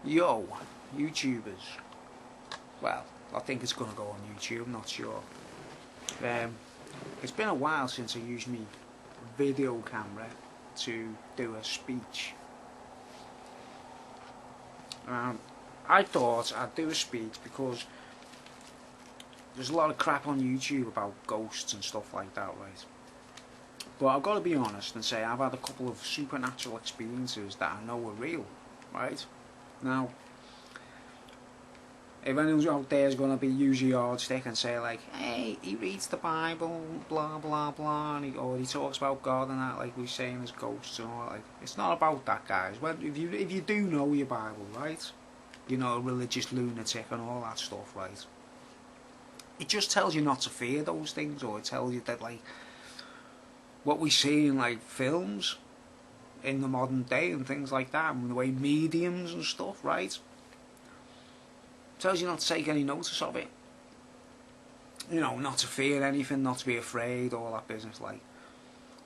Yo, YouTubers. Well, I think it's going to go on YouTube, I'm not sure. It's been a while since I used my video camera to do a speech. I thought I'd do a speech because there's a lot of crap on YouTube about ghosts and stuff like that, right? But I've got to be honest and say I've had a couple of supernatural experiences that I know are real, right? Now, if anyone out there is going to be use a yardstick and say like, hey, he reads the Bible, blah blah blah, and he talks about God and that, like we're saying as ghosts and all, like, it's not about that, guys. Well, if you do know your Bible, right, you know, a religious lunatic and all that stuff, right, it just tells you not to fear those things, or it tells you that, like, what we see in like films in the modern day and things like that, and the way mediums and stuff, right, tells you not to take any notice of it. You know, not to fear anything, not to be afraid, all that business, like.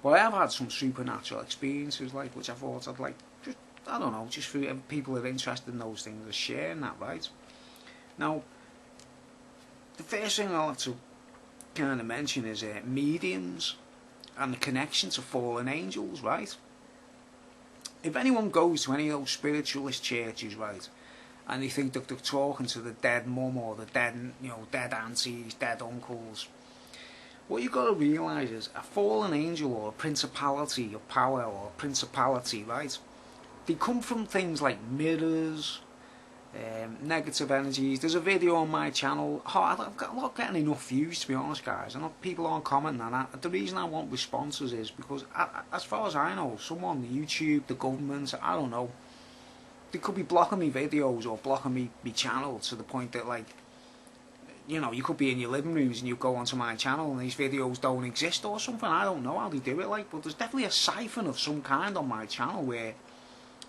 But I have had some supernatural experiences, like, which I thought I'd like, just, I don't know, just for people who are interested in those things, are sharing that, right? Now, the first thing I'll have to kind of mention is mediums and the connection to fallen angels, right? If anyone goes to any of those spiritualist churches, right, and they think that they're talking to the dead mum or the dead, you know, dead aunties, dead uncles, what you've got to realise is a fallen angel or a principality of power or a principality, right, they come from things like mirrors, negative energies. There's a video on my channel. I'm not getting enough views, to be honest, guys. I know people aren't commenting on that. The reason I want responses is because, as far as I know, someone, YouTube, the government, I don't know, they could be blocking me videos or blocking me channel to the point that, like, you know, you could be in your living rooms and you go onto my channel and these videos don't exist or something. I don't know how they do it, like, but there's definitely a siphon of some kind on my channel where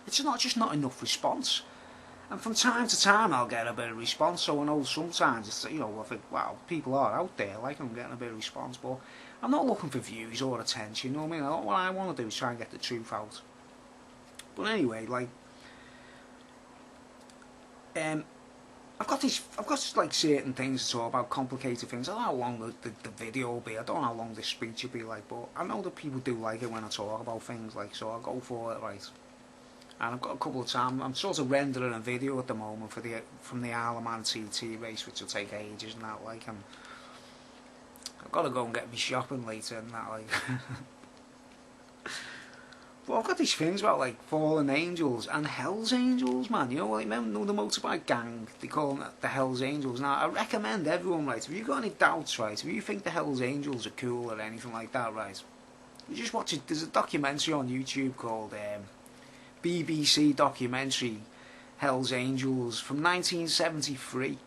it's just not enough response. And from time to time I'll get a bit of response, so I know sometimes it's, you know, I think, wow, people are out there, like, I'm getting a bit of response, but I'm not looking for views or attention, you know what I mean? What I want to do is try and get the truth out. But anyway, like, I've got like certain things to talk about, complicated things. I don't know how long the video will be, I don't know how long this speech will be like, but I know that people do like it when I talk about things, like, so I'll go for it, right? And I've got a couple of times, I'm sort of rendering a video at the moment from the Isle of Man TT race, which will take ages and that, like, and I've got to go and get me shopping later and that, like. But I've got these things about, like, fallen angels and Hell's Angels, man. You know, like, remember the motorbike gang, they call them the Hell's Angels. Now, I recommend everyone, right, if you've got any doubts, right, if you think the Hell's Angels are cool or anything like that, right, you just watch it. There's a documentary on YouTube called BBC documentary Hell's Angels from 1973,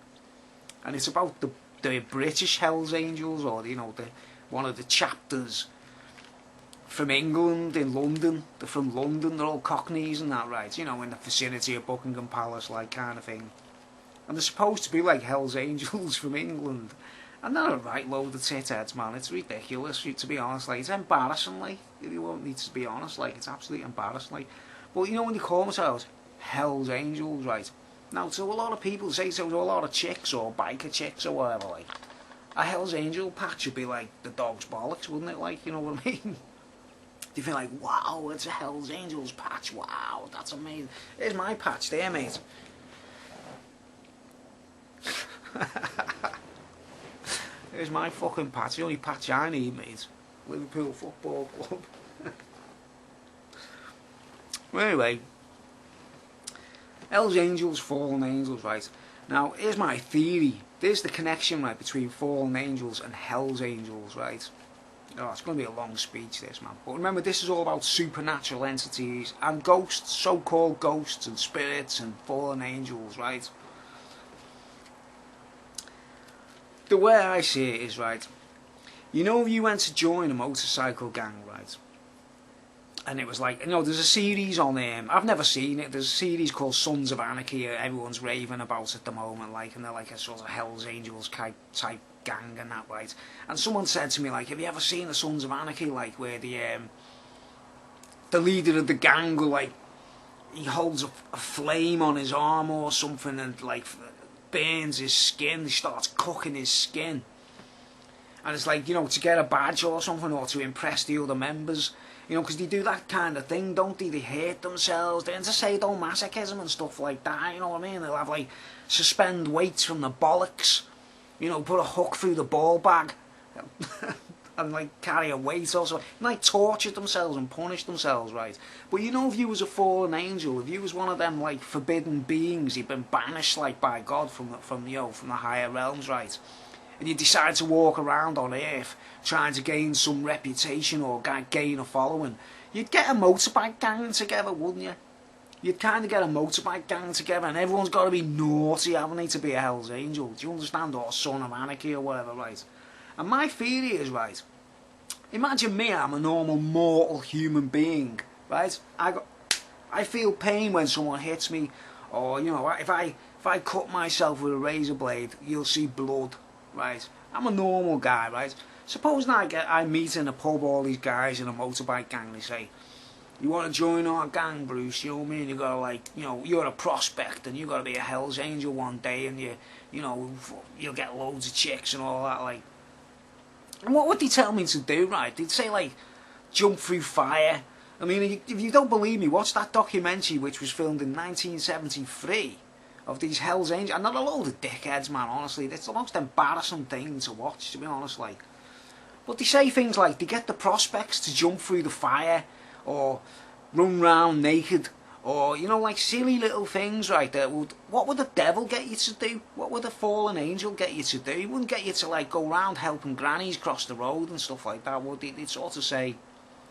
and it's about the British Hell's Angels, or, you know, one of the chapters from England in London. They're from London, they're all cockneys and that, right, you know, in the vicinity of Buckingham Palace, like, kind of thing, and they're supposed to be like Hell's Angels from England, and they're a right load of titheads, man. It's ridiculous, to be honest, like, it's embarrassing, like, if you want me to be honest, like, it's absolutely embarrassing, like. But you know, when they call themselves Hell's Angels, right? Now, to a lot of people, say to a lot of chicks or biker chicks or whatever, like, a Hell's Angel patch would be like the dog's bollocks, wouldn't it? Like, you know what I mean? They feel like, wow, it's a Hell's Angels patch. Wow, that's amazing. Here's my patch there, mate. Here's my fucking patch. The only patch I need, mate. Liverpool Football Club. Well, anyway, Hell's Angels, fallen angels, right? Now, here's my theory. There's the connection, right, between fallen angels and Hell's Angels, right? Oh, it's going to be a long speech, this, man. But remember, this is all about supernatural entities and ghosts, so-called ghosts and spirits and fallen angels, right? The way I see it is, right, you know, if you went to join a motorcycle gang, right, and it was like, you know, there's a series on I've never seen it, there's a series called Sons of Anarchy, everyone's raving about at the moment, like, and they're like a sort of Hell's Angels type gang and that, right? And someone said to me, like, have you ever seen the Sons of Anarchy, like, where the leader of the gang will, like, he holds a flame on his arm or something and like burns his skin. He starts cooking his skin. And it's like, you know, to get a badge or something, or to impress the other members. You know, because they do that kind of thing, don't they? They hurt themselves. They're into sadomasochism and stuff like that, you know what I mean? They'll have, like, suspend weights from the bollocks. You know, put a hook through the ball bag. And, like, carry a weight also. And, like, torture themselves and punish themselves, right? But, you know, if you was a fallen angel, if you was one of them, like, forbidden beings, you've been banished, like, by God from the higher realms, right? And you decide to walk around on Earth trying to gain some reputation or gain a following, you'd get a motorbike gang together, wouldn't you? You'd kind of get a motorbike gang together and everyone's got to be naughty, haven't they, to be a Hell's Angel? Do you understand? Or Son of Anarchy or whatever, right? And my theory is, right, imagine me, I'm a normal mortal human being, right? I feel pain when someone hits me, or, you know, if I cut myself with a razor blade, you'll see blood. Right, I'm a normal guy, right? Suppose now I meet in a pub all these guys in a motorbike gang. They say, "You want to join our gang, Bruce?" You know what I mean? You gotta, like, you know, you're a prospect and you gotta be a Hell's Angel one day, and you know, you'll get loads of chicks and all that, like. And what would they tell me to do? Right? They'd say, like, jump through fire. I mean, if you don't believe me, watch that documentary which was filmed in 1973. Of these Hell's Angels, and they're a load of dickheads, man, honestly. It's the most embarrassing thing to watch, to be honest, like. But they say things like, they get the prospects to jump through the fire, or run round naked, or, you know, like silly little things, right, what would the devil get you to do? What would a fallen angel get you to do? He wouldn't get you to, like, go round helping grannies cross the road and stuff like that, would he? They'd sort of say,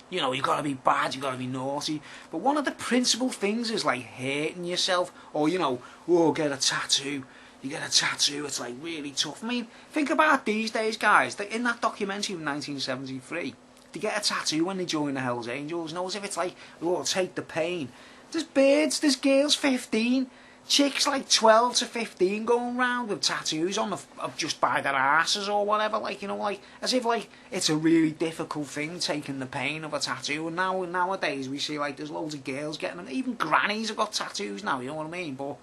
you know, you got to be bad, you got to be naughty. But one of the principal things is, like, hating yourself. Or, you know, oh, get a tattoo. You get a tattoo, it's, like, really tough. I mean, think about these days, guys. In that documentary from 1973, they get a tattoo when they join the Hells Angels. Knows if it's like, oh, take the pain. There's birds, there's girls 15. Chicks like 12 to 15 going round with tattoos on just by their asses or whatever, like, you know, like, as if, like, it's a really difficult thing taking the pain of a tattoo. And nowadays we see, like, there's loads of girls getting them. Even grannies have got tattoos now, you know what I mean? But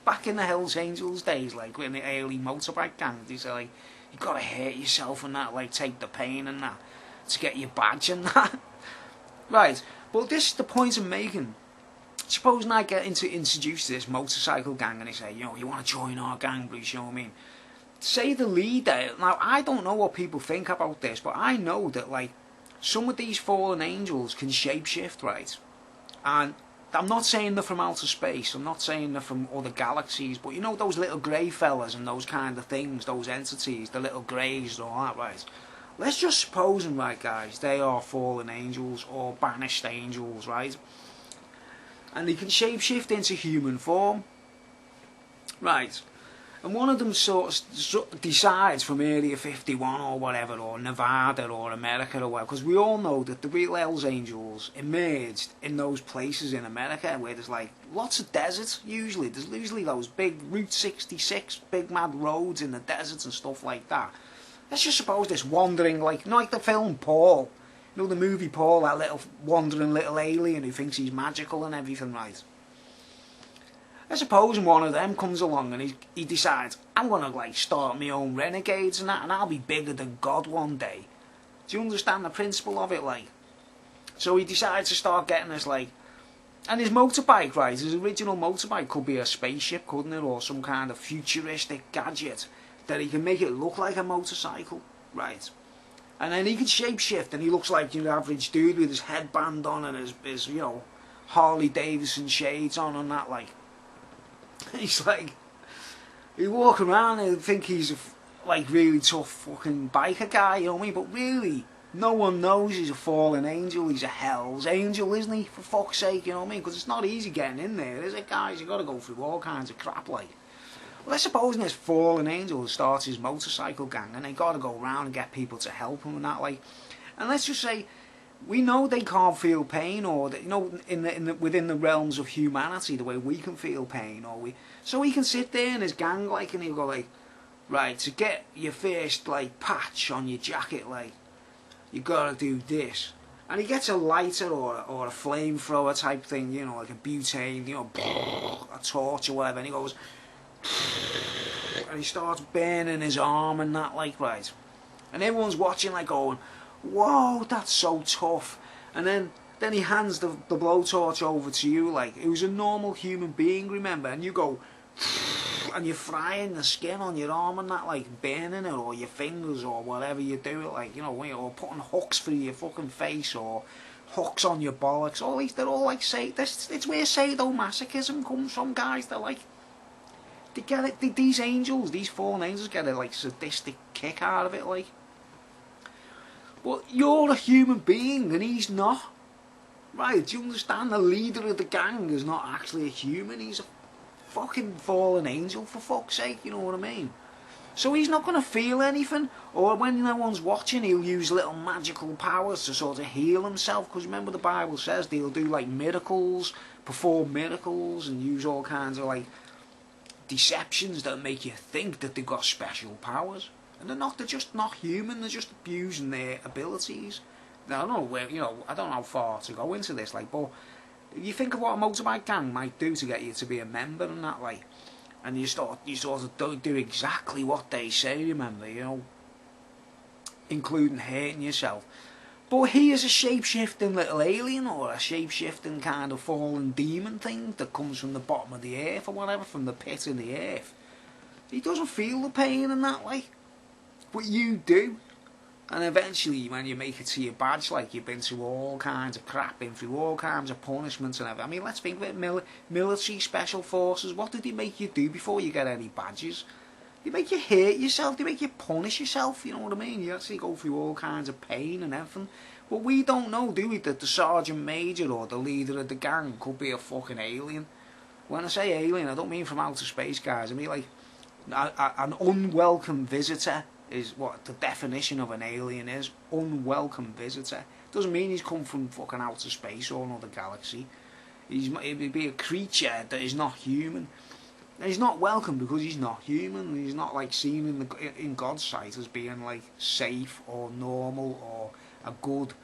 back in the Hells Angels days, like, in the early motorbike gangs, they say, like, you gotta hurt yourself and that, like, take the pain and that to get your badge and that. Right, but this is the point I'm making. Suppose I get introduced to this motorcycle gang and they say, you know, you want to join our gang, Bruce, you know what I mean? Say the leader, now I don't know what people think about this, but I know that, like, some of these fallen angels can shapeshift, right? And I'm not saying they're from outer space, I'm not saying they're from other galaxies, but you know those little grey fellas and those kind of things, those entities, the little greys and all that, right? Let's just suppose them, right, guys, they are fallen angels or banished angels, right? And they can shapeshift into human form. Right. And one of them sort of decides from Area 51 or whatever, or Nevada or America or whatever, because we all know that the real Hells Angels emerged in those places in America where there's, like, lots of deserts, usually. There's usually those big Route 66, big mad roads in the deserts and stuff like that. Let's just suppose this wandering, like, you know, like the film Paul. You know the movie Paul, that little wandering little alien who thinks he's magical and everything, right? I suppose one of them comes along and he decides, I'm going to, like, start my own renegades and that, and I'll be bigger than God one day. Do you understand the principle of it, like? So he decides to start getting this, like, and his motorbike, right, his original motorbike could be a spaceship, couldn't it, or some kind of futuristic gadget that he can make it look like a motorcycle, right? And then he can shapeshift and he looks like your average dude with his headband on and his you know, Harley Davidson shades on and that, like. He's like, he walk around and think he's a, like, really tough fucking biker guy, you know what I mean? But really, no one knows he's a fallen angel, he's a Hell's Angel, isn't he? For fuck's sake, you know what I mean? Because it's not easy getting in there, is it, guys? You got to go through all kinds of crap, like. Well, let's suppose this fallen angel starts his motorcycle gang and they got to go around and get people to help him and that, like. And let's just say, we know they can't feel pain, or that, you know, within the realms of humanity, the way we can feel pain, so he can sit there in his gang, like, and he'll go like, right, to get your first, like, patch on your jacket, like, you gotta do this, And he gets a lighter or a flamethrower type thing, you know, like a butane, you know, a torch or whatever, and he goes, and he starts burning his arm and that, like, right. And everyone's watching, like, going, whoa, that's so tough. And then he hands the blowtorch over to you, like, who's a normal human being, remember, and you go, and you're frying the skin on your arm and that, like, burning it, or your fingers, or whatever you do it, like, you know, or putting hooks through your fucking face, or hooks on your bollocks. All these, they're all like, it's where sadomasochism comes from, guys. They're like, they get it, these angels, these fallen angels get a, like, sadistic kick out of it, like. But you're a human being, and he's not. Right, do you understand? The leader of the gang is not actually a human, he's a fucking fallen angel, for fuck's sake, you know what I mean? So he's not going to feel anything, or when no one's watching, he'll use little magical powers to sort of heal himself, because remember the Bible says they'll do like miracles, perform miracles, and use all kinds of like deceptions that make you think that they've got special powers. And they're not, they're just not human, they're just abusing their abilities. Now, I don't know where, you know, I don't know how far to go into this, like, but you think of what a motorbike gang might do to get you to be a member and that, like, and you sort of do exactly what they say, remember, you know, including hurting yourself. But he is a shape-shifting little alien, or a shape-shifting kind of fallen demon thing that comes from the bottom of the earth, or whatever, from the pit of the earth. He doesn't feel the pain in that way, but you do. And eventually, when you make it to your badge, like, you've been through all kinds of crap, been through all kinds of punishments and everything. I mean, let's think of it, military, special forces, what did they make you do before you get any badges? They make you hurt yourself, they make you punish yourself, you know what I mean? You actually go through all kinds of pain and everything. But we don't know, do we, that the sergeant major or the leader of the gang could be a fucking alien. When I say alien, I don't mean from outer space, guys. I mean, like, an unwelcome visitor is what the definition of an alien is. Unwelcome visitor. Doesn't mean he's come from fucking outer space or another galaxy. He'd be a creature that is not human. And he's not welcome because he's not human. He's not like seen in God's sight as being like safe or normal or a good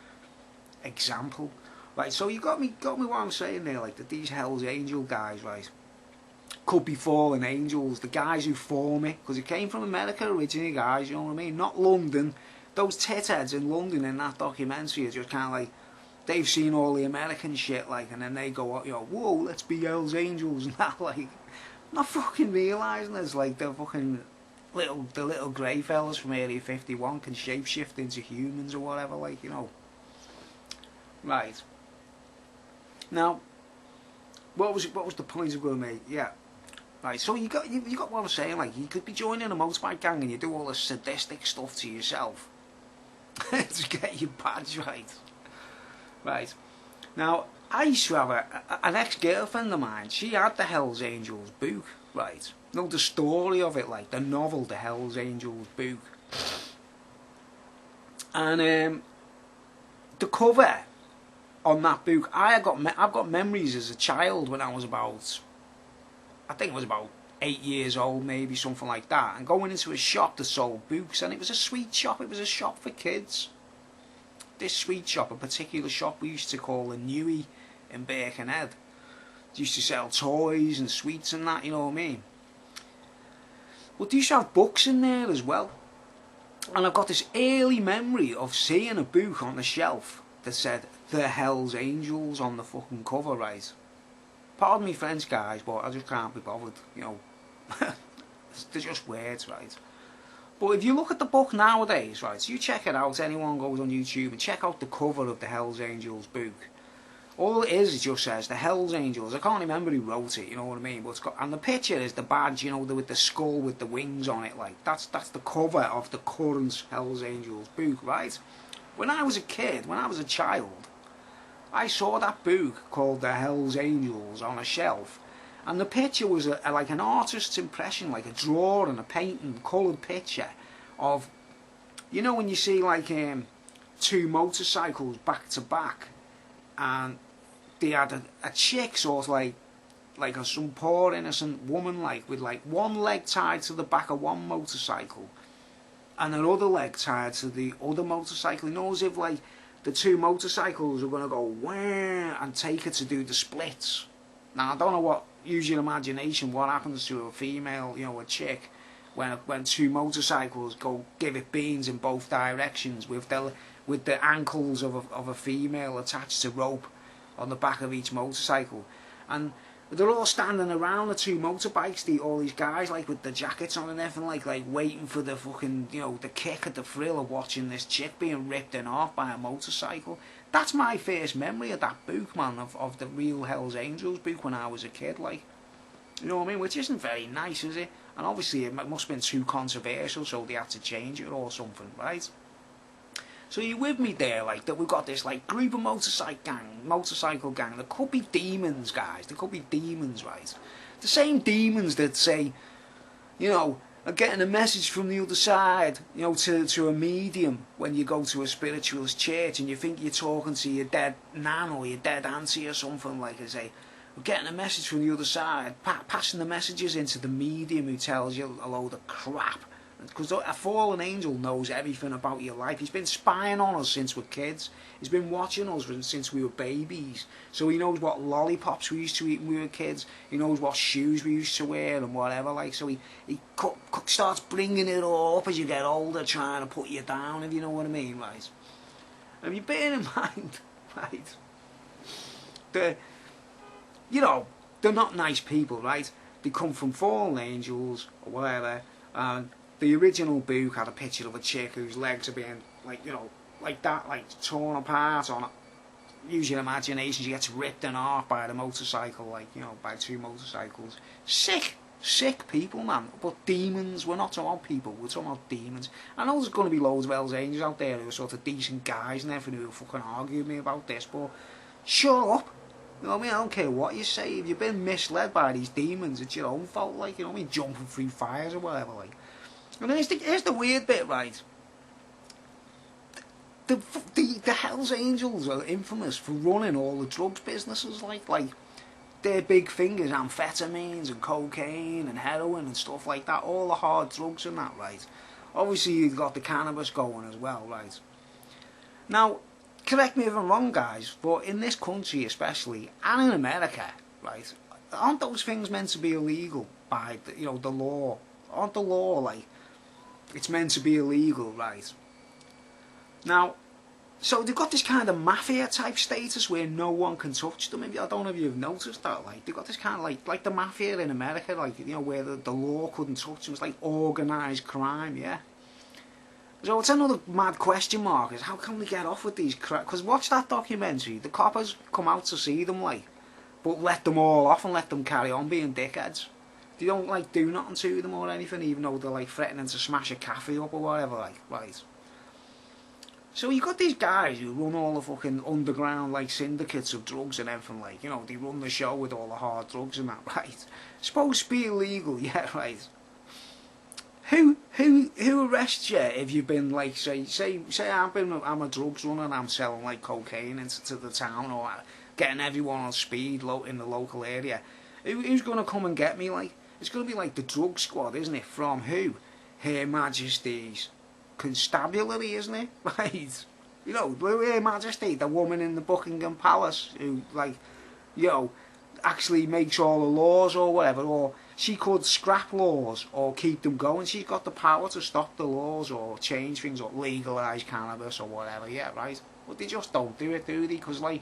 example. Right, so you got me what I'm saying there, like that these Hell's Angel guys, right, could be fallen angels, the guys who form it, because it came from America originally, guys, you know what I mean? Not London. Those titheads in London in that documentary are just kind of like, they've seen all the American shit, like, and then they go, you know, whoa, let's be Hell's Angels, and that, like, not fucking realising it's like the fucking little grey fellas from Area 51 can shapeshift into humans or whatever, like, you know. Right. Now, what was the point of going to make? Yeah. Right, so you got what I'm saying, like, you could be joining a motorbike gang and you do all this sadistic stuff to yourself to get your badge, right? Right. Now, I used to have an ex-girlfriend of mine, she had the Hell's Angels book, right? You know, the story of it, like, the novel, the Hell's Angels book. And the cover on that book, I've got memories as a child when I was about, I think it was about 8 years old, maybe, something like that, and going into a shop that sold books, and it was a sweet shop, it was a shop for kids. This sweet shop, a particular shop we used to call the Newey in Birkenhead. They used to sell toys and sweets and that, you know what I mean? But they used to have books in there as well. And I've got this early memory of seeing a book on the shelf that said The Hell's Angels on the fucking cover, right? Pardon me French, guys, but I just can't be bothered, you know. They're just words, right? But if you look at the book nowadays, right, so you check it out, anyone goes on YouTube and check out the cover of the Hell's Angels book. All it just says, the Hell's Angels. I can't remember who wrote it, you know what I mean? But it's got, and the picture is the badge, you know, with the skull with the wings on it, like, that's the cover of the current Hell's Angels book, right? When I was a kid, when I was a child, I saw that book called The Hell's Angels on a shelf, and the picture was like an artist's impression, like a drawing, a painting, coloured picture of, you know when you see like two motorcycles back to back, and they had a chick sort of like some poor innocent woman, like with like one leg tied to the back of one motorcycle and another leg tied to the other motorcycle, you know, as if like the two motorcycles are going to go wah and take her to do the splits. Now I don't know what, use your imagination, what happens to a female, you know, a chick, when two motorcycles go give it beans in both directions with the ankles of a female attached to rope on the back of each motorcycle, and they're all standing around the two motorbikes, all these guys like with the jackets on and everything, like waiting for the fucking, you know, the kick at the thrill of watching this chick being ripped in half by a motorcycle. That's my first memory of that book, man, of the real Hells Angels book when I was a kid, like, you know what I mean, which isn't very nice, is it? And obviously it must have been too controversial, so they had to change it or something, right? So you with me there, like, that we've got this, like, group of motorcycle gang, there could be demons, guys, there could be demons, right? The same demons that say, you know, are getting a message from the other side, you know, to a medium when you go to a spiritualist church and you think you're talking to your dead nan or your dead auntie or something, like I say, we're getting a message from the other side, passing the messages into the medium who tells you a load of crap. Because a fallen angel knows everything about your life. He's been spying on us since we're kids. He's been watching us since we were babies. So he knows what lollipops we used to eat when we were kids. He knows what shoes we used to wear and whatever. Like, so he starts bringing it all up as you get older, trying to put you down, if you know what I mean, right? And you bear in mind, right, you know, they're not nice people, right? They come from fallen angels or whatever, and the original book had a picture of a chick whose legs are being, like, you know, like that, like torn apart on it. Use your imagination, she gets ripped in half by the motorcycle, like, you know, by two motorcycles. Sick people, man. But demons, we're not talking about people, we're talking about demons. I know there's going to be loads of Hells Angels out there who are sort of decent guys and everything who will fucking argue with me about this, but shut up. You know what I mean? I don't care what you say. If you've been misled by these demons, it's your own fault, like, you know what I mean? Jumping through fires or whatever, like. And here's the weird bit, right? The Hells Angels are infamous for running all the drugs businesses, like their big thing is amphetamines and cocaine and heroin and stuff like that, all the hard drugs and that, right? Obviously you've got the cannabis going as well, right? Now, correct me if I'm wrong, guys, but in this country especially, and in America, right, aren't those things meant to be illegal by, you know, the law? Aren't the law, like, it's meant to be illegal, right? Now, so they've got this kind of mafia type status where no one can touch them. I don't know if you've noticed that, like, they've got this kind of, like the mafia in America, like, you know, where the law couldn't touch them. It's like organised crime, yeah? So it's another mad question mark, is how can we get off with these crap? Because watch that documentary, the coppers come out to see them, like, but let them all off and let them carry on being dickheads. They don't, like, do nothing to them or anything, even though they're, like, threatening to smash a cafe up or whatever, like, right. So you got these guys who run all the fucking underground, like, syndicates of drugs and everything, like, you know, they run the show with all the hard drugs and that, right. Supposed to be illegal, yeah, right. Who arrests you if you've been, like, say I'm a drugs runner and I'm selling, like, cocaine into the town, or getting everyone on speed in the local area? Who's going to come and get me, like? It's going to be like the drug squad, isn't it? From who? Her Majesty's Constabulary, isn't it? Right. You know, Her Majesty, the woman in the Buckingham Palace who, like, you know, actually makes all the laws or whatever, or she could scrap laws or keep them going. She's got the power to stop the laws or change things or legalise cannabis or whatever, yeah, right? But they just don't do it, do they? Because, like,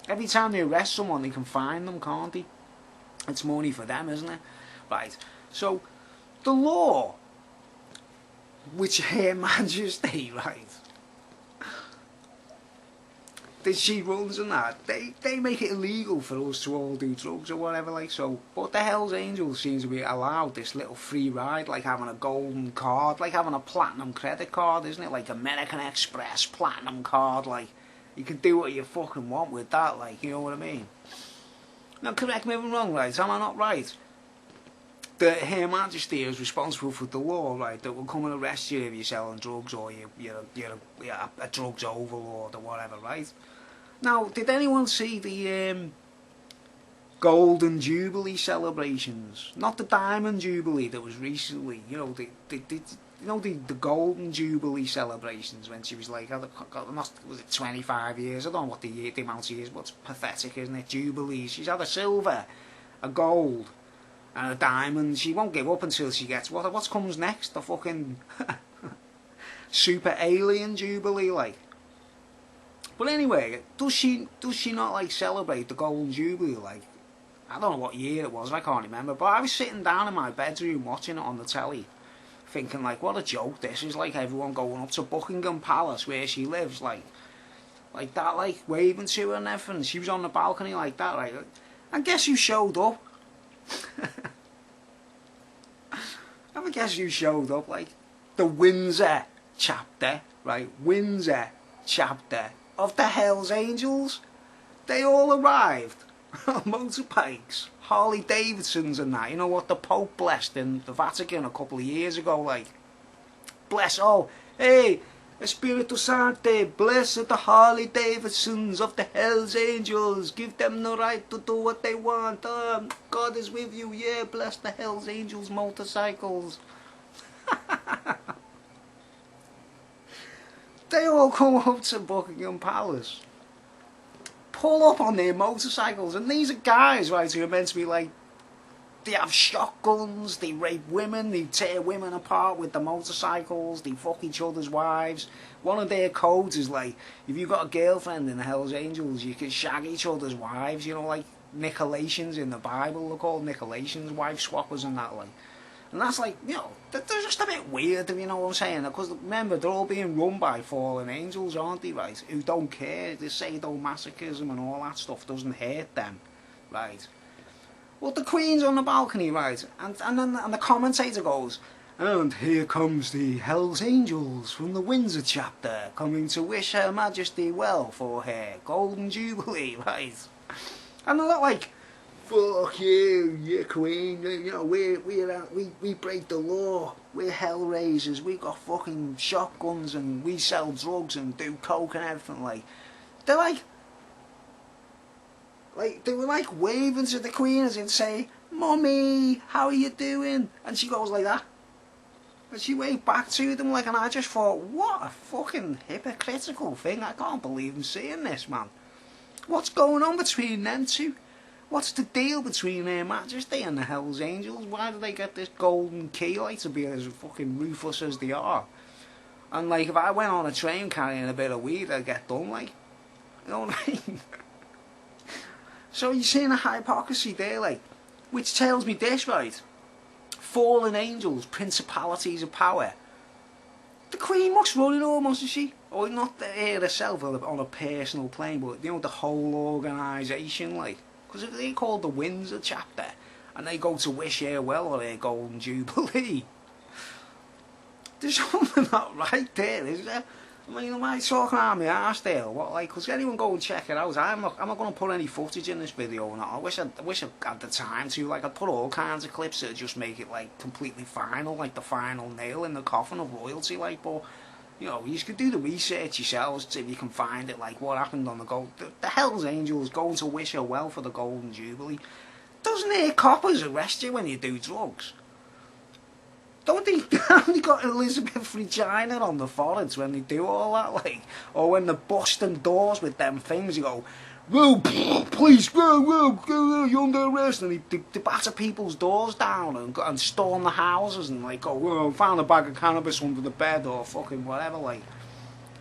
every time they arrest someone, they can fine them, can't they? It's money for them, isn't it? Right, so the law, which Her Majesty, right, that she runs and that, they make it illegal for us to all do drugs or whatever, like, so, but the Hells Angels seems to be allowed this little free ride, like having a golden card, like having a platinum credit card, isn't it? Like American Express platinum card, like, you can do what you fucking want with that, like, you know what I mean? Now, correct me if I'm wrong, right? Am I not right? That Her Majesty is responsible for the law, right? That will come and arrest you if you're selling drugs or you're a drugs overlord or whatever, right? Now, did anyone see the Golden Jubilee celebrations? Not the Diamond Jubilee that was recently, you know, the Golden Jubilee celebrations when she was like, was it 25 years? I don't know what the amount of years, but it's pathetic, isn't it? Jubilee. She's had a silver, a gold, and a diamond. She won't give up until she gets what comes next? The fucking super alien Jubilee, like. But anyway, does she not like celebrate the Golden Jubilee? Like, I don't know what year it was, I can't remember. But I was sitting down in my bedroom watching it on the telly, thinking like, what a joke this is, like everyone going up to Buckingham Palace where she lives, like that, like waving to her and everything. She was on the balcony like that, right? And guess who showed up? I guess who showed up? Like the Windsor chapter, right? Windsor chapter of the Hells Angels. They all arrived on motorbikes, Harley Davidsons and that. You know what the Pope blessed in the Vatican a couple of years ago, like, bless, oh, hey, Espiritu Santo, bless the Harley Davidsons of the Hells Angels, give them the right to do what they want, God is with you, yeah, bless the Hells Angels motorcycles. They all come up to Buckingham Palace, pull up on their motorcycles, and these are guys, right, who are meant to be like, they have shotguns, they rape women, they tear women apart with the motorcycles, they fuck each other's wives. One of their codes is like, if you've got a girlfriend in the Hells Angels, you can shag each other's wives, you know, like Nicolations in the Bible, they're called Nicolations, wife swappers and that, like. And that's like, you know, they're just a bit weird, you know what I'm saying? Because remember, they're all being run by fallen angels, aren't they, right? Who don't care. The sadomasochism and all that stuff doesn't hurt them, right? Well, the Queen's on the balcony, right? And the commentator goes, and here comes the Hells Angels from the Windsor chapter, coming to wish Her Majesty well for her Golden Jubilee, right? And they're not like, fuck you, you Queen, you know, we break the law, we're hellraisers, we got fucking shotguns and we sell drugs and do coke and everything, like. They're like, they were like waving to the Queen as if say, Mummy, how are you doing? And she goes like that. And she waved back to them, like, and I just thought, what a fucking hypocritical thing, I can't believe I'm seeing this, man. What's going on between them two? What's the deal between Her Majesty and the Hells Angels? Why do they get this golden key, like, to be as fucking ruthless as they are? And, like, if I went on a train carrying a bit of weed, I'd get done, like. You know what I mean? So you're seeing a hypocrisy there, like, which tells me this, right? Fallen angels, principalities of power. The Queen must run it all, mustn't she? Or not her herself on a personal plane, but, you know, the whole organisation, like. Because if they called the Windsor chapter and they go to wish her well on her Golden Jubilee, there's something not right there, is there? I mean, am I talking out my arse there? What, like, because anyone go and check it out. I'm not going to put any footage in this video. And I wish I had the time to. Like, I'd put all kinds of clips that just make it, like, completely final, like the final nail in the coffin of royalty, like, but. You know, you could do the research yourselves if you can find it, like what happened on the Hells Angels going to wish her well for the Golden Jubilee. Doesn't their coppers arrest you when you do drugs? Don't they only got Elizabeth Regina on the foreheads when they do all that, like? Or when they're busting doors with them things, you go, whoa, please, whoa, you're under arrest. And they batter people's doors down and storm the houses and like go, whoa, found a bag of cannabis under the bed or fucking whatever, like.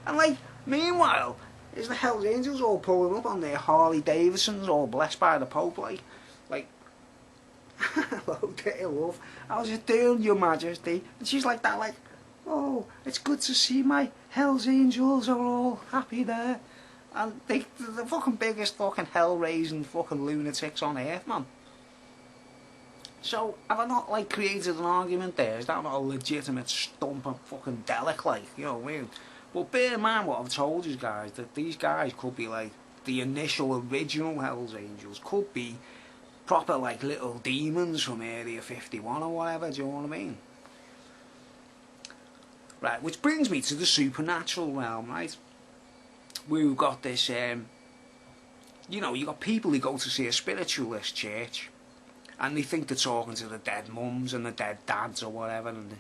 And like, meanwhile, is the Hells Angels all pulling up on their Harley Davidsons, all blessed by the Pope, like, hello there, love, how's it doing, Your Majesty? And she's like that, like, oh, it's good to see my Hells Angels are all happy there. And they're the fucking biggest fucking hell-raising fucking lunatics on earth, man. So, have I not, like, created an argument there? Is that not a legitimate stump of fucking delic, like, you know what I mean? But bear in mind what I've told you guys, that these guys could be, like, the initial original Hells Angels, could be proper, like, little demons from Area 51 or whatever, do you know what I mean? Right, which brings me to the supernatural realm, right? We've got this, you know, you got people who go to see a spiritualist church and they think they're talking to the dead mums and the dead dads or whatever, and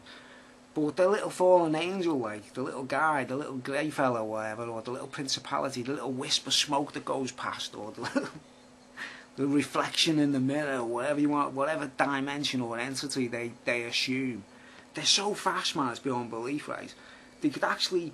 But the little fallen angel, like, the little guy, the little grey fella or whatever, or the little principality, the little wisp of smoke that goes past, or the reflection in the mirror, whatever you want, whatever dimension or entity they assume, they're so fast, man, it's beyond belief, right? They could actually,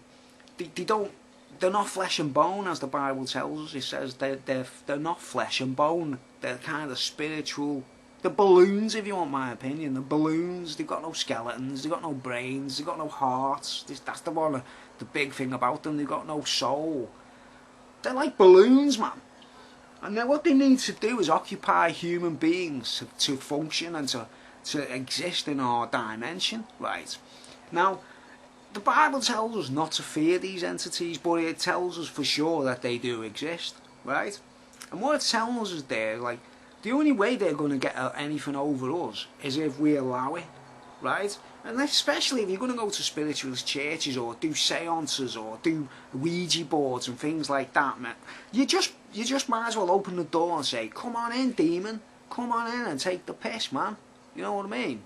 they're not flesh and bone, as the Bible tells us. It says they're not flesh and bone. They're kind of spiritual. The balloons, if you want my opinion, the balloons, they've got no skeletons, they've got no brains, they've got no hearts. That's the big thing about them, they've got no soul. They're like balloons, man. And then what they need to do is occupy human beings to function and to exist in our dimension, right? Now, the Bible tells us not to fear these entities, but it tells us for sure that they do exist, right? And what it's telling us is there, like, the only way they're going to get anything over us is if we allow it, right? And especially if you're going to go to spiritualist churches or do seances or do Ouija boards and things like that, man, you just might as well open the door and say, come on in, demon, come on in and take the piss, man. You know what I mean?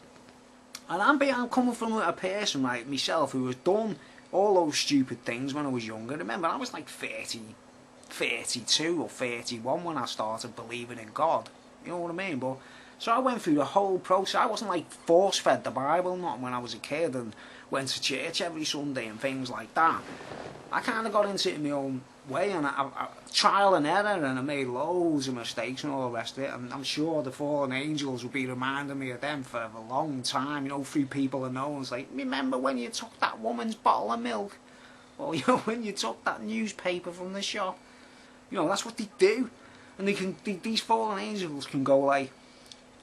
And I'm coming from a person like myself who has done all those stupid things when I was younger. Remember, I was like 32 or 31 when I started believing in God. You know what I mean? But so I went through the whole process. I wasn't like force-fed the Bible, not when I was a kid and went to church every Sunday and things like that. I kind of got into it in my own way, and I trial and error, and I made loads of mistakes and all the rest of it. And I'm sure the fallen angels will be reminding me of them for a long time. You know, through people I know, it's like, remember when you took that woman's bottle of milk, or you know, when you took that newspaper from the shop. You know, that's what they do. And these fallen angels can go like,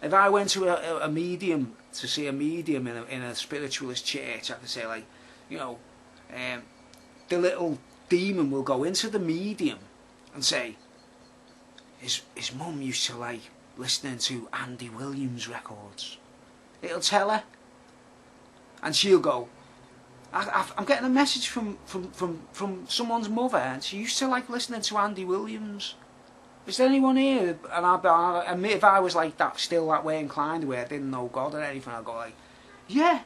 if I went to a medium, to see a medium in a spiritualist church, I could say like, you know, the little demon will go into the medium and say, his mum used to like listening to Andy Williams records. It'll tell her, and she'll go, I'm getting a message from someone's mother, and she used to like listening to Andy Williams. Is there anyone here? And if I was like that, still that way inclined, where I didn't know God or anything, I'd go like, yeah,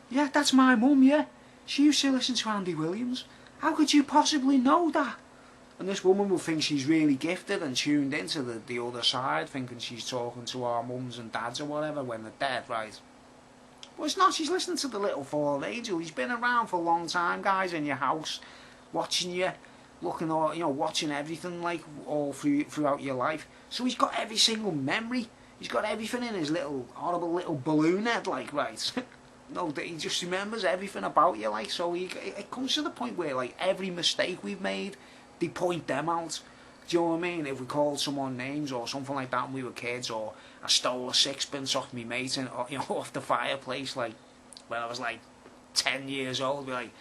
that's my mum, yeah. She used to listen to Andy Williams. How could you possibly know that? And this woman will think she's really gifted and tuned into the other side, thinking she's talking to our mums and dads or whatever when they're dead, right? But it's not. She's listening to the little fallen angel. He's been around for a long time, guys, in your house, watching you, looking, all, you know, watching everything like all throughout your life. So he's got every single memory. He's got everything in his little horrible little balloon head, like, right? No, he just remembers everything about you, like. So it comes to the point where like every mistake we've made, they point them out. Do you know what I mean? If we called someone names or something like that when we were kids, or I stole a sixpence off me mate and, you know, off the fireplace, like when I was like 10 years old, be like,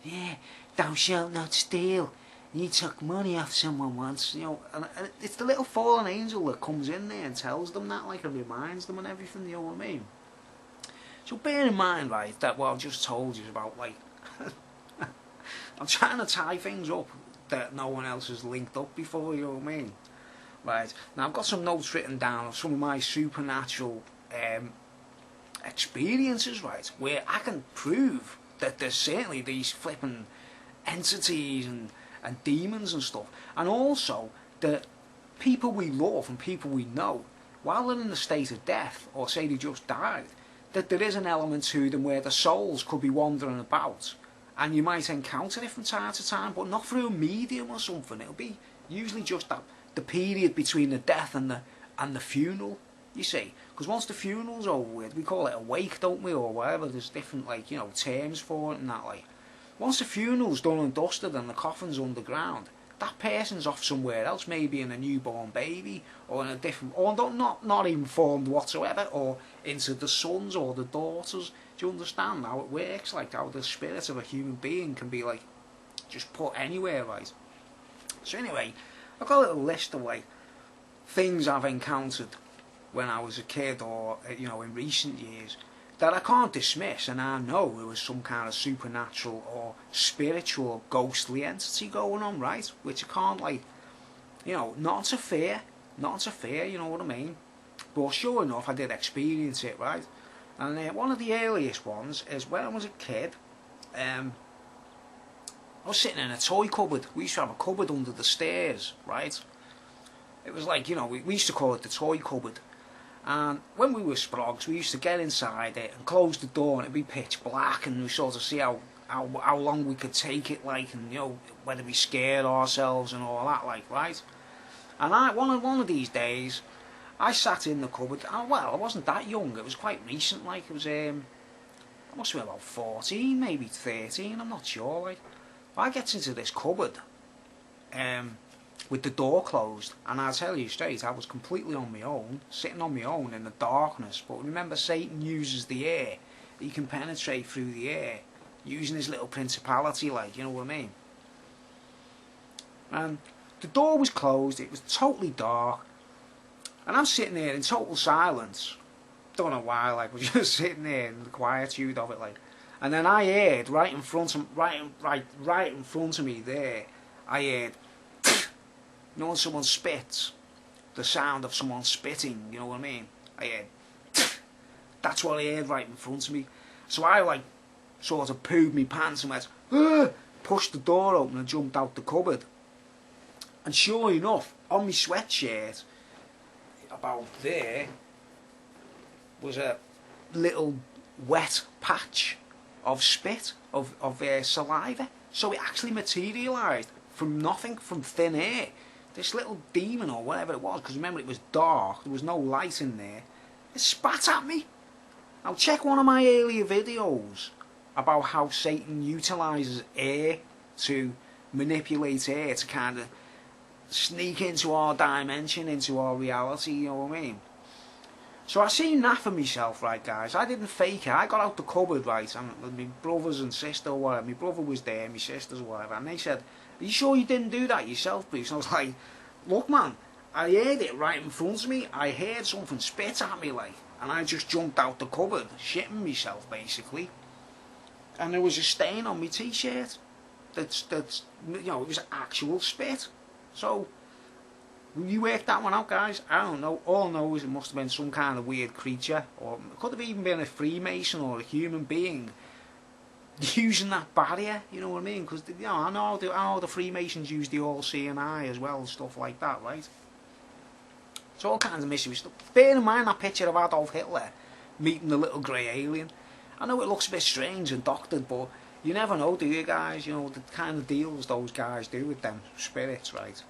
yeah, thou shalt not steal. You took money off someone once, you know, and it's the little fallen angel that comes in there and tells them that, like, and reminds them and everything. You know what I mean? So bear in mind, right, that what I've just told you is about, like, I'm trying to tie things up that no one else has linked up before, you know what I mean? Right, now I've got some notes written down of some of my supernatural experiences, right, where I can prove that there's certainly these flipping entities and demons and stuff, and also that people we love and people we know, while they're in a state of death, or say they just died, that there is an element to them where the souls could be wandering about, and you might encounter it from time to time, but not through a medium or something. It'll be usually just that the period between the death and the funeral, you see, because once the funeral's over with, we call it a wake, don't we, or whatever. There's different, like, you know, terms for it and that, like. Once the funeral's done and dusted and the coffin's underground, that person's off somewhere else, maybe in a newborn baby, or in a different, or not even formed whatsoever, or into the sons or the daughters. Do you understand how it works? Like how the spirit of a human being can be like just put anywhere, right? So anyway, I've got a little list of like things I've encountered when I was a kid, or you know, in recent years, that I can't dismiss, and I know there was some kind of supernatural or spiritual ghostly entity going on, right? Which I can't, like, you know, not to fear, you know what I mean? But sure enough, I did experience it, right? And one of the earliest ones is when I was a kid. I was sitting in a toy cupboard. We used to have a cupboard under the stairs, right? It was like, you know, we used to call it the toy cupboard. And when we were sprogs, we used to get inside it and close the door, and it'd be pitch black, and we sort of see how long we could take it, like, and, you know, whether we scared ourselves and all that, like, right? And one of these days, I sat in the cupboard, and, well, I wasn't that young, it was quite recent, like, it was, I must have been about 14, maybe 13, I'm not sure, like. I gets into this cupboard, with the door closed, and I'll tell you straight, I was completely on my own, sitting on my own in the darkness. But remember, Satan uses the air. He can penetrate through the air, using his little principality, like, you know what I mean? And the door was closed, it was totally dark, and I'm sitting there in total silence. Don't know why, like, I was just sitting there in the quietude of it, like. And then I heard right in front of me there, I heard, you know, when someone spits, the sound of someone spitting, you know what I mean? I heard, that's what I heard right in front of me. So I, like, sort of pooed me pants and went, pushed the door open and jumped out the cupboard. And sure enough, on my sweatshirt, about there, was a little wet patch of spit, of saliva. So it actually materialised from nothing, from thin air. This little demon or whatever it was, because remember it was dark, there was no light in there, it spat at me. Now check one of my earlier videos about how Satan utilises air to manipulate air to kind of sneak into our dimension, into our reality, you know what I mean? So I seen that for myself, right, guys. I didn't fake it. I got out the cupboard, right, and my brothers and sister or whatever, my brother was there, my sisters or whatever, and they said, are you sure you didn't do that yourself, Bruce? And I was like, look, man, I heard it right in front of me. I heard something spit at me, like, and I just jumped out the cupboard, shitting myself, basically. And there was a stain on my t-shirt. That's you know, it was actual spit. So, you worked that one out, guys? I don't know. All I know is it must have been some kind of weird creature, or it could have even been a Freemason or a human being using that barrier, you know what I mean? Because, you know, I know the Freemasons use the all-seeing eye as well and stuff like that, right? It's all kinds of mystery stuff. Bear in mind that picture of Adolf Hitler meeting the little grey alien. I know it looks a bit strange and doctored, but you never know, do you, guys? You know, the kind of deals those guys do with them spirits, right?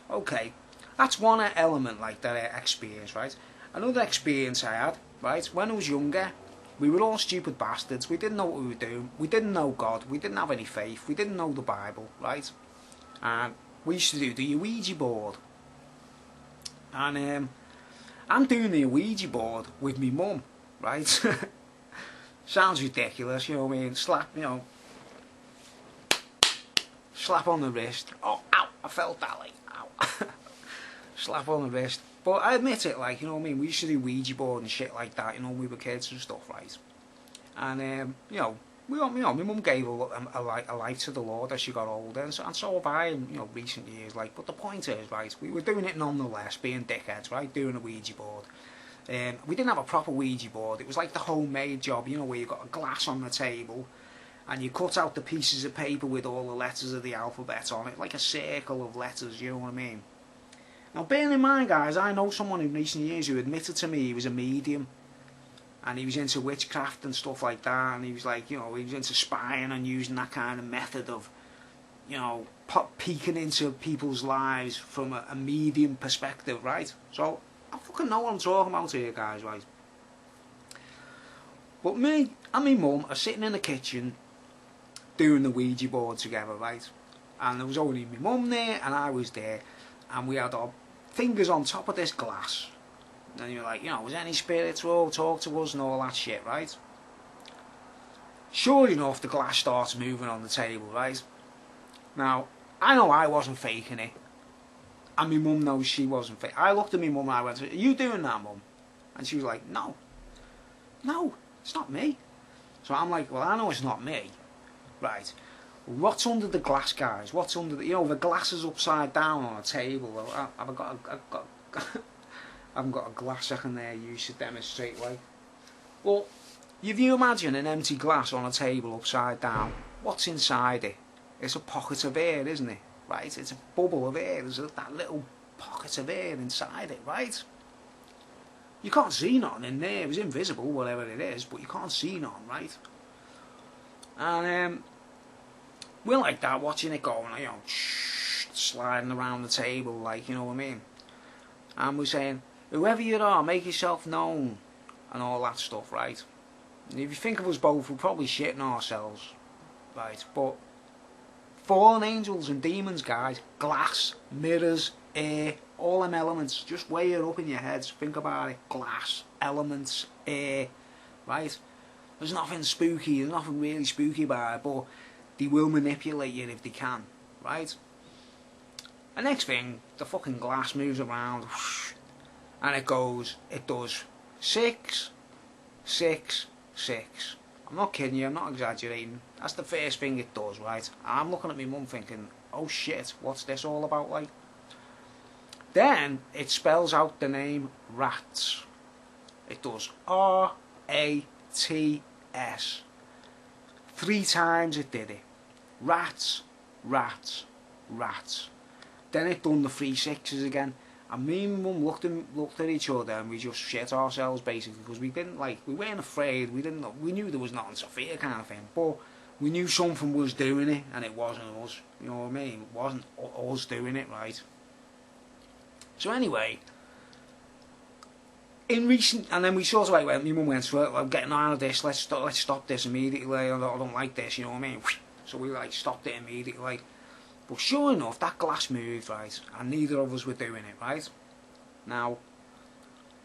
Okay, that's one element, like, that I experienced, right? Another experience I had, right, when I was younger, we were all stupid bastards. We didn't know what we were doing. We didn't know God. We didn't have any faith. We didn't know the Bible, right? And we used to do the Ouija board. And I'm doing the Ouija board with me mum, right? Sounds ridiculous, you know what I mean? Slap, you know, slap on the wrist. Oh, ow, I felt that, like, ow. Slap on the wrist. But I admit it, like, you know what I mean? We used to do Ouija board and shit like that, you know, when we were kids and stuff, right? And, you know, my mum gave a life to the Lord as she got older, and so have I in, you know, recent years, like. But the point is, right, we were doing it nonetheless, being dickheads, right, doing a Ouija board. We didn't have a proper Ouija board. It was like the homemade job, you know, where you got a glass on the table, and you cut out the pieces of paper with all the letters of the alphabet on it, like a circle of letters, you know what I mean? Now, bearing in mind, guys, I know someone in recent years who admitted to me he was a medium, and he was into witchcraft and stuff like that, and he was like, you know, he was into spying and using that kind of method of, you know, peeking into people's lives from a medium perspective, right? So, I fucking know what I'm talking about here, guys, right? But me and my mum are sitting in the kitchen doing the Ouija board together, right? And there was only my mum there, and I was there, and we had our fingers on top of this glass. And you're like, you know, was any spirits will talk to us and all that shit, right? Sure enough, the glass starts moving on the table, right? Now, I know I wasn't faking it, and my mum knows she wasn't faking it. I looked at my mum and I went, are you doing that, mum? And she was like, no, it's not me. So I'm like, well, I know it's not me, right? What's under the glass, guys? What's under the, you know, the glass is upside down on a table. I've got a glass I can use to demonstrate, like. Well, if you imagine an empty glass on a table upside down, what's inside it? It's a pocket of air, isn't it? Right? It's a bubble of air. There's that little pocket of air inside it, right? You can't see nothing in there. It's invisible, whatever it is, but you can't see nothing, right? And we're like that, watching it going, you know, sliding around the table, like, you know what I mean? And we're saying, whoever you are, make yourself known, and all that stuff, right? And if you think of us both, we're probably shitting ourselves, right? But fallen angels and demons, guys, glass, mirrors, air, all them elements, just weigh it up in your heads, think about it, glass, elements, air, right? There's nothing spooky, there's nothing really spooky about it, but they will manipulate you if they can, right? And next thing, the fucking glass moves around, and it does 6, 6, 6. I'm not kidding you, I'm not exaggerating. That's the first thing it does, right? I'm looking at my mum thinking, oh shit, what's this all about, like? Then it spells out the name rats. It does R-A-T-S. 3 times it did it. Rats, rats, rats. Then it done the 3 6s again. And me and mum looked at each other and we just shit ourselves basically, because we weren't afraid, we knew there was nothing to fear kind of thing, but we knew something was doing it and it wasn't us, you know what I mean? It wasn't us doing it, right? So anyway, and then we sort of like went, my mum went, well, I'm getting out of this, let's stop this immediately, I don't like this, you know what I mean? So we like stopped it immediately. But sure enough, that glass moved, right, and neither of us were doing it, right? Now,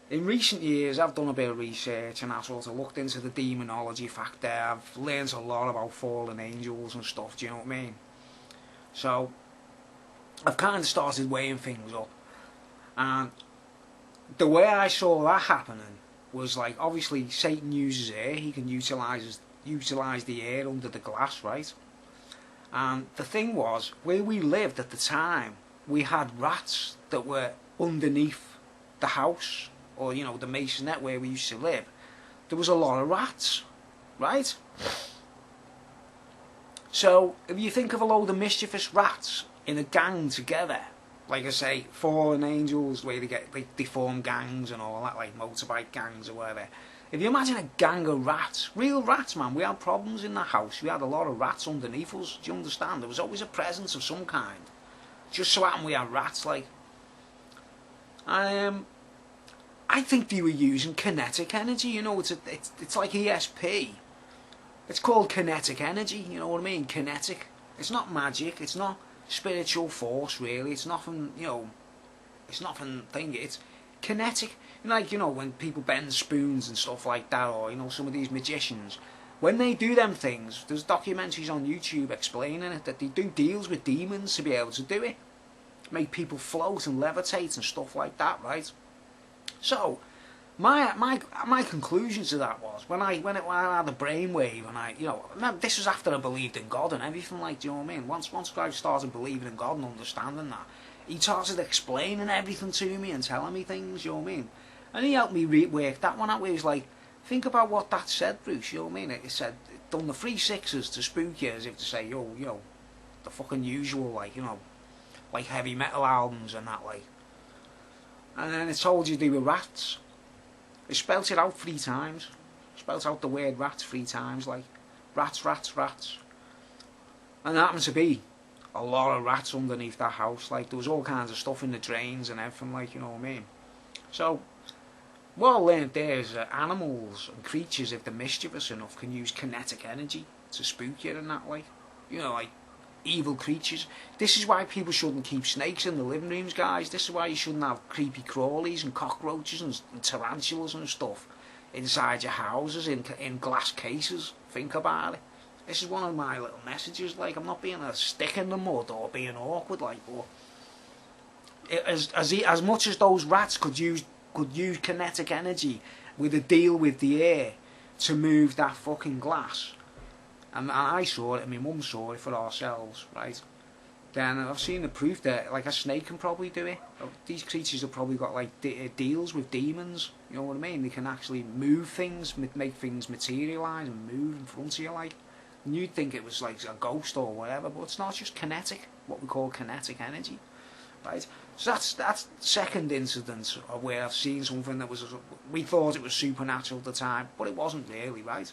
in recent years, I've done a bit of research and I sort of looked into the demonology factor. I've learned a lot about fallen angels and stuff, do you know what I mean? So, I've kind of started weighing things up. And the way I saw that happening was like, obviously, Satan uses air. He can utilise the air under the glass, right? And the thing was, where we lived at the time, we had rats that were underneath the house, or, you know, the masonette where we used to live. There was a lot of rats, right? So, if you think of a load of mischievous rats in a gang together, like I say, fallen angels, where they form gangs and all that, like motorbike gangs or whatever. If you imagine a gang of rats, real rats, man, we had problems in the house. We had a lot of rats underneath us, do you understand? There was always a presence of some kind. Just so happened we had rats, like. I think they were using kinetic energy, you know, it's like ESP. It's called kinetic energy, you know what I mean? Kinetic. It's not magic, it's not spiritual force, really. It's nothing, you know, it's nothing thing, it's kinetic. Like, you know, when people bend spoons and stuff like that, or, you know, some of these magicians, when they do them things, there's documentaries on YouTube explaining it, that they do deals with demons to be able to do it. Make people float and levitate and stuff like that, right? So, my conclusion to that was, when I had a brainwave, and I, you know, remember, this was after I believed in God and everything, like, do you know what I mean? Once I started believing in God and understanding that, he started explaining everything to me and telling me things, you know what I mean? And he helped me work that one out, where he was like, think about what that said, Bruce, you know what I mean? It said, it done the 3 6s to spook you, as if to say, yo, you know, the fucking usual, like, you know, like heavy metal albums and that, like. And then it told you they were rats. It spelt it out 3 times. Spelt out the word rats 3 times, like, rats, rats, rats. And there happened to be a lot of rats underneath that house, like, there was all kinds of stuff in the drains and everything, like, you know what I mean? So, what I learned there is that animals and creatures, if they're mischievous enough, can use kinetic energy to spook you and that, like, you know, like, evil creatures. This is why people shouldn't keep snakes in the living rooms, guys. This is why you shouldn't have creepy crawlies and cockroaches and tarantulas and stuff inside your houses in glass cases. Think about it. This is one of my little messages, like, I'm not being a stick in the mud or being awkward, like, but as much as those rats could use kinetic energy with a deal with the air to move that fucking glass, and I saw it and my mum saw it for ourselves, right? then I've seen the proof that like a snake can probably do it. These creatures have probably got like deals with demons. You know what I mean? They can actually move things, make things materialise and move in front of you like. And you'd think it was like a ghost or whatever, but it's not. It's just kinetic, what we call kinetic energy, right? So that's second incident where I've seen something that was, we thought it was supernatural at the time, but it wasn't really, right?